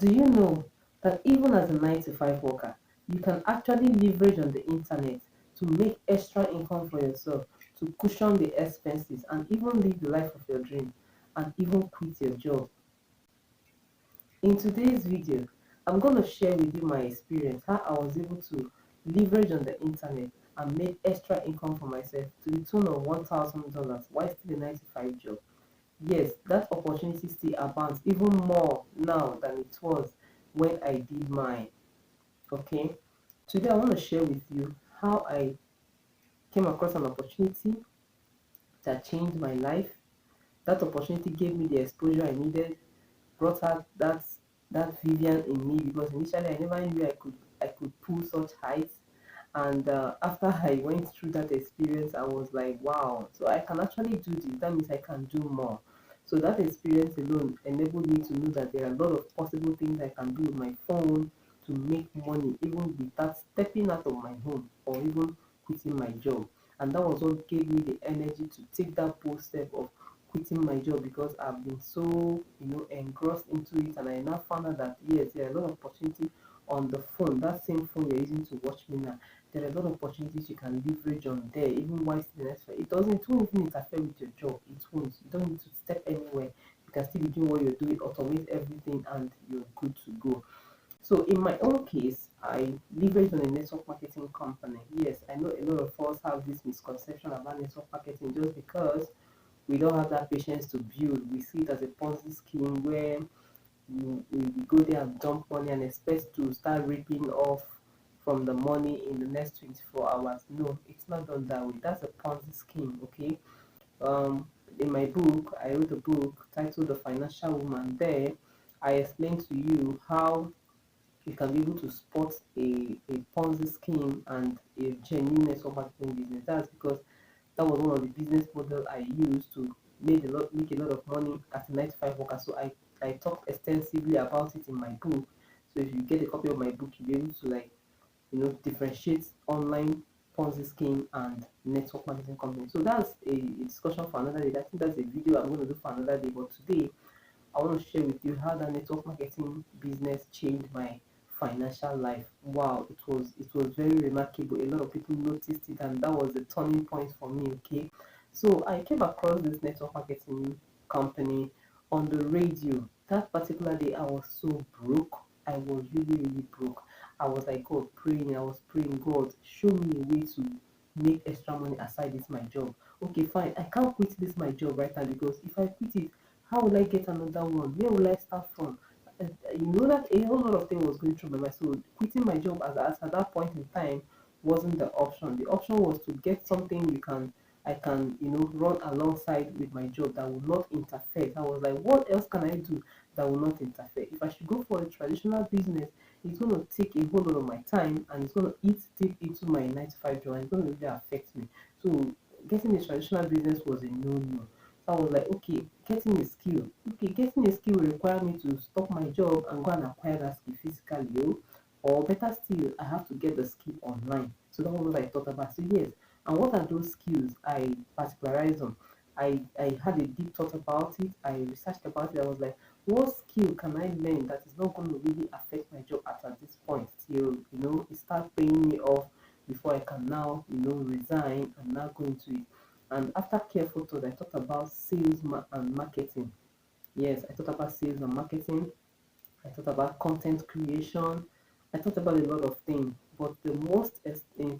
Do you know that even as a 9 to 5 worker, you can actually leverage on the internet to make extra income for yourself, to cushion the expenses, and even live the life of your dream, and even quit your job? In today's video, I'm going to share with you my experience, how I was able to leverage on the internet and make extra income for myself to the tune of $1,000 while still a 95 job. Yes, that opportunity still abounds even more now than it was when I did mine. Okay, today I want to share with you how I came across an opportunity that changed my life. That opportunity gave me the exposure I needed, brought out that Vivian in me, because initially I never knew I could pull such heights. And after I went through that experience, I was like, wow, so I can actually do this. That means I can do more. So that experience alone enabled me to know that there are a lot of possible things I can do with my phone to make money, even without stepping out of my home or even quitting my job. And that was what gave me the energy to take that bold step of quitting my job, because I've been so, engrossed into it. And I now found out that yes, there are a lot of opportunity on the phone, that same phone you're using to watch me now. There are a lot of opportunities you can leverage on there, even while still in expert. It won't even interfere with your job. It won't. You don't need to step anywhere. You can still be doing what you're doing, automate everything, and you're good to go. So in my own case, I leverage on a network marketing company. Yes, I know a lot of us have this misconception about network marketing just because we don't have that patience to build. We see it as a Ponzi scheme where we go there and dump money and expect to start reaping off from the money in the next 24 hours. No, it's not done that way. That's a Ponzi scheme, okay? Um, in my book, I wrote a book titled The Financial Woman. There, I explained to you how you can be able to spot a Ponzi scheme and a genuine network marketing business. That's because that was one of the business model I used to make a lot of money as a 95 worker. So I talked extensively about it in my book. So if you get a copy of my book, you'll be able to differentiate online Ponzi scheme and network marketing company. So that's a discussion for another day. I think that's a video I'm going to do for another day. But today I want to share with you how that network marketing business changed my financial life. Wow, it was very remarkable. A lot of people noticed it, and that was the turning point for me. Okay, so I came across this network marketing company on the radio. That particular day, I was so broke. I was really, really broke. I was like, God, praying. I was praying, God, show me a way to make extra money aside this my job. Okay, fine. I can't quit this my job right now, because if I quit it, how will I get another one? Where will I start from? You know that a whole lot of things was going through my mind. So quitting my job at that point in time wasn't the option. The option was to get something I can run alongside with my job that will not interfere. I was like, what else can I do that will not interfere? If I should go for a traditional business, it's going to take a whole lot of my time, and it's going to eat deep into my 9 to 5 job, and it's going to really affect me. So getting a traditional business was a no-no. So I was like, okay, getting a skill. Okay, getting a skill will require me to stop my job and go and acquire that skill physically. Or better still, I have to get the skill online. So that was what I thought about. So yes, and what are those skills I particularized on? I had a deep thought about it. I researched about it. I was like, what skill can I learn that is not going to really affect my job at this point till it starts paying me off before I can now resign and now go into it. And after careful thought, I thought about and marketing. Yes, I thought about sales and marketing. I thought about content creation. I thought about a lot of things. But the most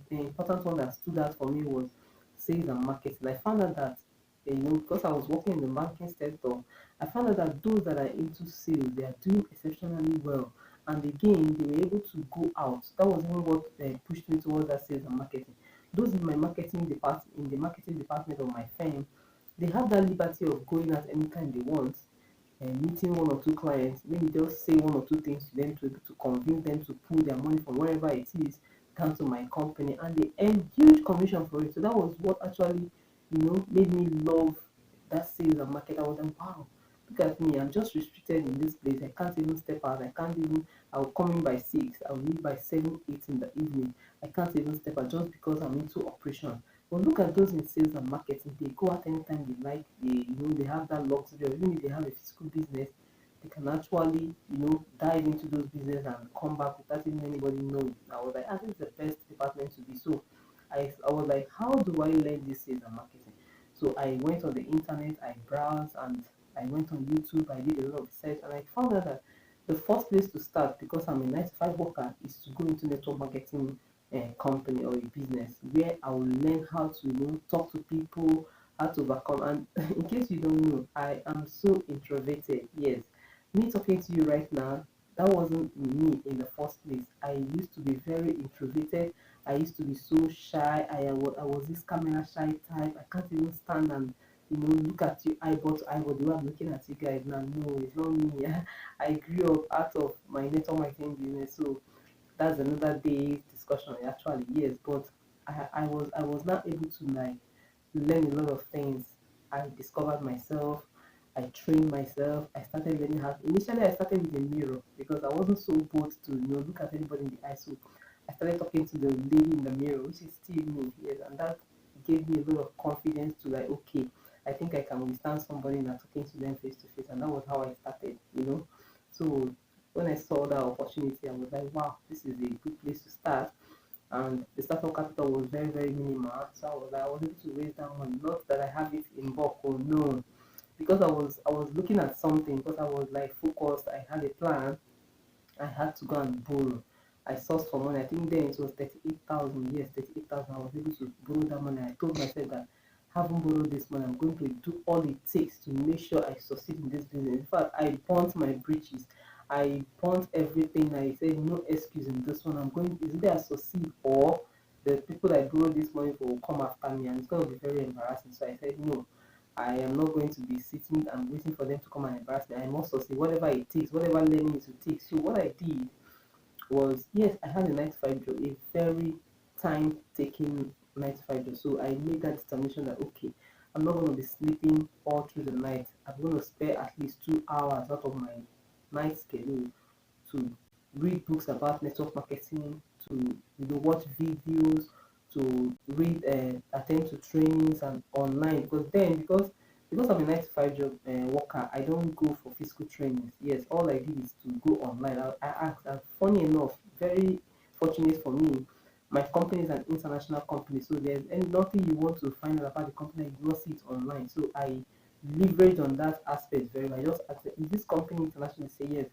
important one that stood out for me was sales and marketing. I found out that, because I was working in the banking sector, I found out that those that are into sales, they are doing exceptionally well. And again, they were able to go out. That was even what pushed me towards that sales and marketing. Those in my marketing department, in the marketing department of my firm, they have that liberty of going out anytime they want and meeting one or two clients, maybe just say one or two things to them to be able to convince them to pull their money from wherever it is down to my company, and they earn huge commission for it. So that was what actually, made me love that sales and market. I was like, wow, look at me, I'm just restricted in this place. I can't even step out. I'll come in by 6, I'll leave by 7, 8 in the evening. I can't even step out just because I'm into operation. But look at those in sales and marketing. They go out anytime they like. They have that luxury. Even if they have a physical business, they can actually, dive into those business and come back without even anybody knowing. I was like, this is the best department to be. So I was like, how do I learn this sales and marketing? So I went on the internet, I browsed, and I went on YouTube, I did a lot of research, and I found out that the first place to start, because I'm a 9 to 5 worker, is to go into network marketing company or a business where I will learn how to talk to people, how to overcome. And in case you don't know, I am so introverted. Yes, me talking to you right now, that wasn't me in the first place. I used to be very introverted. I used to be so shy. I was this camera shy type. I can't even stand and look at you eyeball to eyeball. The way I'm looking at you guys now, no, it's not me. I grew up out of my network marketing business, so that's another day's discussion. Actually, yes, but I was not able to like learn a lot of things. I discovered myself. I trained myself. I started learning how. Initially, I started with a mirror because I wasn't so bold to look at anybody in the eye. So I started talking to the lady in the mirror, which is still me. Yes, and that gave me a lot of confidence to like, okay, I think I can withstand somebody and talking to them face to face, and that was how I started. So when I saw that opportunity, I was like, wow, this is a good place to start. And the startup capital was very, very minimal. So I was able to raise that money. Not that I have it in bulk, or no, because I was looking at something, because I was like focused. I had a plan. I had to go and borrow. I sourced for money. I think then it was 38,000. Yes, 38,000. I was able to borrow that money. I told myself that having borrowed this money, I'm going to do all it takes to make sure I succeed in this business. In fact, I burnt my bridges. I burnt everything. I said no excuse in this one. I'm going. Is either I succeed or the people I borrowed this money for will come after me, and it's going to be very embarrassing. So I said no. I am not going to be sitting and waiting for them to come and embarrass me. I must succeed, whatever it takes, whatever learning it will take. So what I did was, yes, I had a 9 to 5 job, a very time taking 9 to 5 job. So I made that determination that okay, I'm not going to be sleeping all through the night. I'm going to spare at least 2 hours out of my night schedule to read books about network marketing, to watch videos, to read, attend to trainings and online. Because I'm a 9 to 5 job worker, I don't go for physical trainings. Yes, all I did is to go online. I asked, and funny enough, very fortunate for me, my company is an international company, so there's nothing you want to find out about the company, you will not see it online. So I leverage on that aspect very well. I just asked, is this company international? They say yes.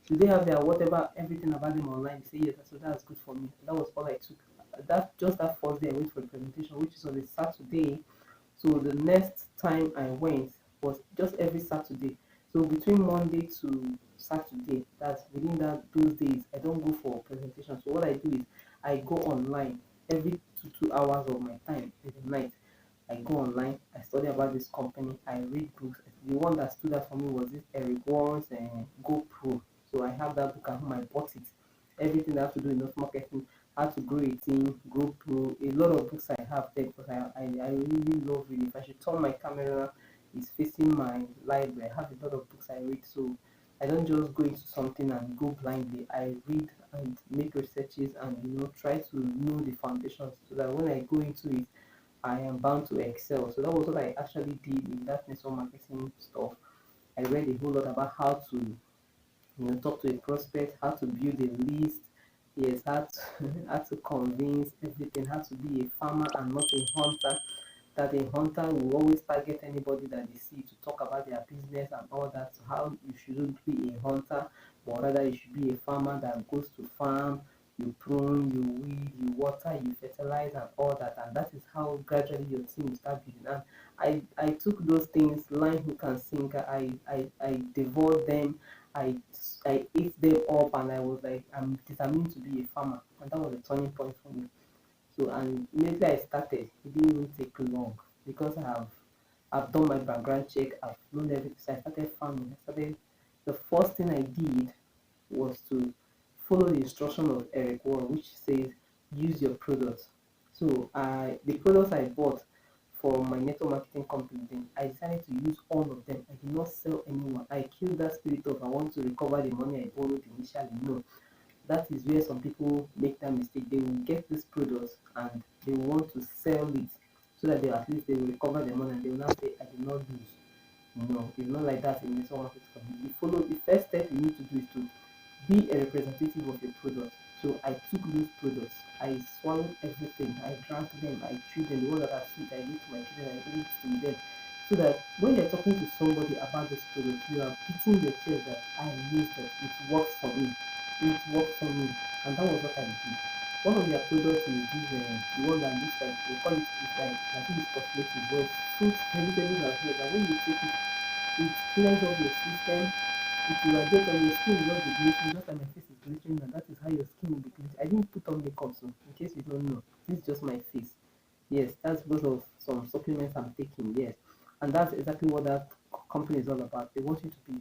Do they have their whatever everything about them online? They say yes. So that's good for me. That was all I took. That first day I went for a presentation, which is on a Saturday. So the next time I went was just every Saturday. So between Monday to Saturday, that's within those days, I don't go for presentation. So what I do is I go online every 2 hours of my time in the night. I go online, I study about this company, I read books. The one that stood out for me was this Eric Warren's GoPro. So I have that book at home, I bought it. Everything I have to do in network marketing, how to grow a team, GoPro, a lot of books I have there because I really love reading. If I should turn my camera, it's facing my library. I have a lot of books I read, so I don't just go into something and go blindly. I read and make researches and try to know the foundations so that when I go into it, I am bound to excel. So that was what I actually did in that network marketing stuff. I read a whole lot about how to talk to a prospect, how to build a list, yes, how to how to convince everything, how to be a farmer and not a hunter. That a hunter will always target anybody that they see to talk about their business and all that. So how you shouldn't be a hunter, but rather you should be a farmer that goes to farm, you prune, you weed, you water, you fertilize and all that. And that is how gradually your team will start building. And I took those things line, hook and sinker. I devoured them. I I ate them up, and I was like, I'm determined to be a farmer, and that was a turning point for me. So and immediately I started, it didn't even take long because I've done my background check, I've known everything. So I started farming. The first thing I did was to follow the instruction of Eric Warren, which says use your products. So the products I bought for my network marketing company, then I decided to use all of them. I did not sell anyone. I killed that spirit of I want to recover the money I borrowed initially. No, that is where some people make that mistake. They will get this product and they will want to sell it so that they at least they will recover the money and they will not say I did not lose. No, it's not like that in network marketing company. You follow the first step you need to do is to be a representative of your product. So I took those products, I swallowed everything, I drank them, I chewed them, the ones that are sweet, I give to my children, I eat in them. So that when you're talking to somebody about this product, you are beating your chest that I use that it works for me. It worked for me. And that was what I did. One of their products is this the one that looks like they call it it's like I think it's cosmetic, but it's fruits, vegetables and herbs. And when you take it clears up your system, it will radiate on your skin will just be glittering, just like my face is glittering, and that is how your skin will be glittering. I didn't put on makeup, so in case you don't know, this is just my face. Yes, that's because of some supplements I'm taking. Yes, and that's exactly what that company is all about. They want you to be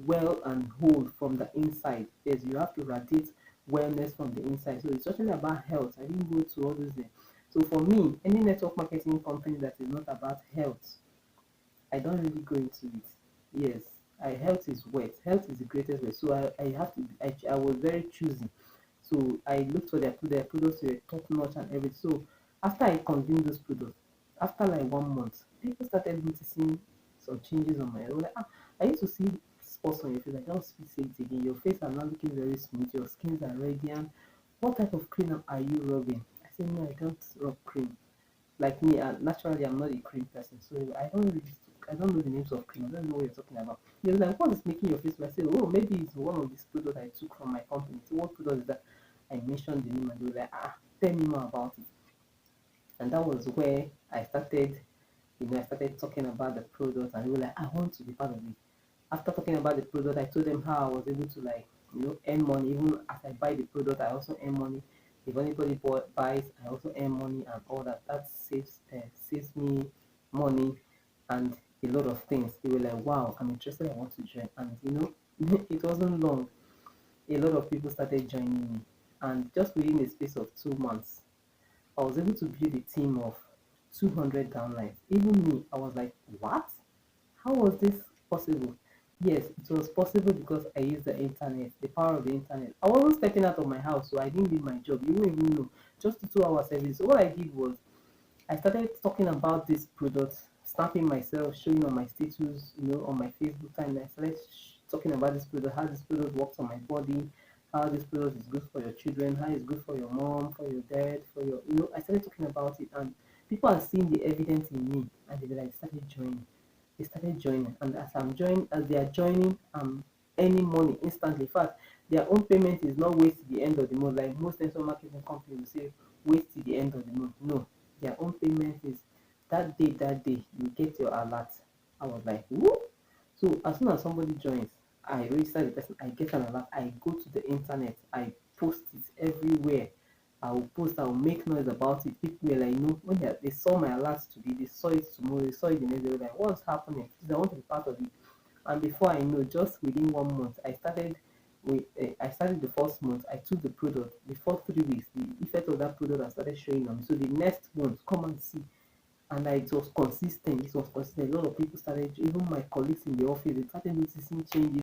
well and whole from the inside. Yes, you have to radiate wellness from the inside. So it's actually about health. I didn't go to all those there. So for me, any network marketing company that is not about health, I don't really go into it. Yes, health is wealth. Health is the greatest wealth. So I have to. I was very choosy. So I looked for their products were top notch and everything. So after I consumed those products, after like 1 month, people started noticing some changes on my hair. They were like, ah, I used to see spots on your face. I don't say it again. Your face are now looking very smooth. Your skins are radiant. What type of cream are you rubbing? I said, no, I don't rub cream. Like me, naturally, I'm not a cream person, so I don't know the names of cream. I don't know what you're talking about. You're like, what is making your face? I say, oh, maybe it's one of these products I took from my company. So what product is that? I mentioned the name, and they were like, ah, tell me more about it. And that was where I started. I started talking about the product, and they were like, I want to be part of it. After talking about the product, I told them how I was able to earn money. Even as I buy the product, I also earn money. If anybody buys, I also earn money and all that. That saves me money and a lot of things. They were like, wow, I'm interested. I want to join. And it wasn't long. A lot of people started joining me, and just within a space of 2 months, I was able to build a team of 200 downlines. Even me, I was like, what? How was this possible? Yes, it was possible because I used the internet, the power of the internet. I wasn't stepping out of my house, so I didn't leave my job. You won't even know. Just a 2 hour service. So what I did was I started talking about this product, snapping myself, showing on my status, on my Facebook time. I started talking about this product, how this product works on my body, how this product is good for your children, how it's good for your mom, for your dad, for your, I started talking about it, and people are seeing the evidence in me, and they like started joining. They started joining, and as they are joining, I'm earning money instantly. In fact, their own payment is not wait till the end of the month, like most network marketing companies will say, wait till the end of the month. No, their own payment is that day you get your alert. I was like, whoop. So as soon as somebody joins, I register the person, I get an alert, I go to the internet, I post it everywhere. I will post, I will make noise about it. People were like, when they saw my alerts today, they saw it tomorrow, they saw it the next day, they were like, what's happening? Please, I want to be part of it. And before I know, just within 1 month, I started the first month, I took the product. Before 3 weeks, the effect of that product has started showing on me. So the next month, come and see. And it was consistent. It was consistent. A lot of people started, even my colleagues in the office, they started noticing changes.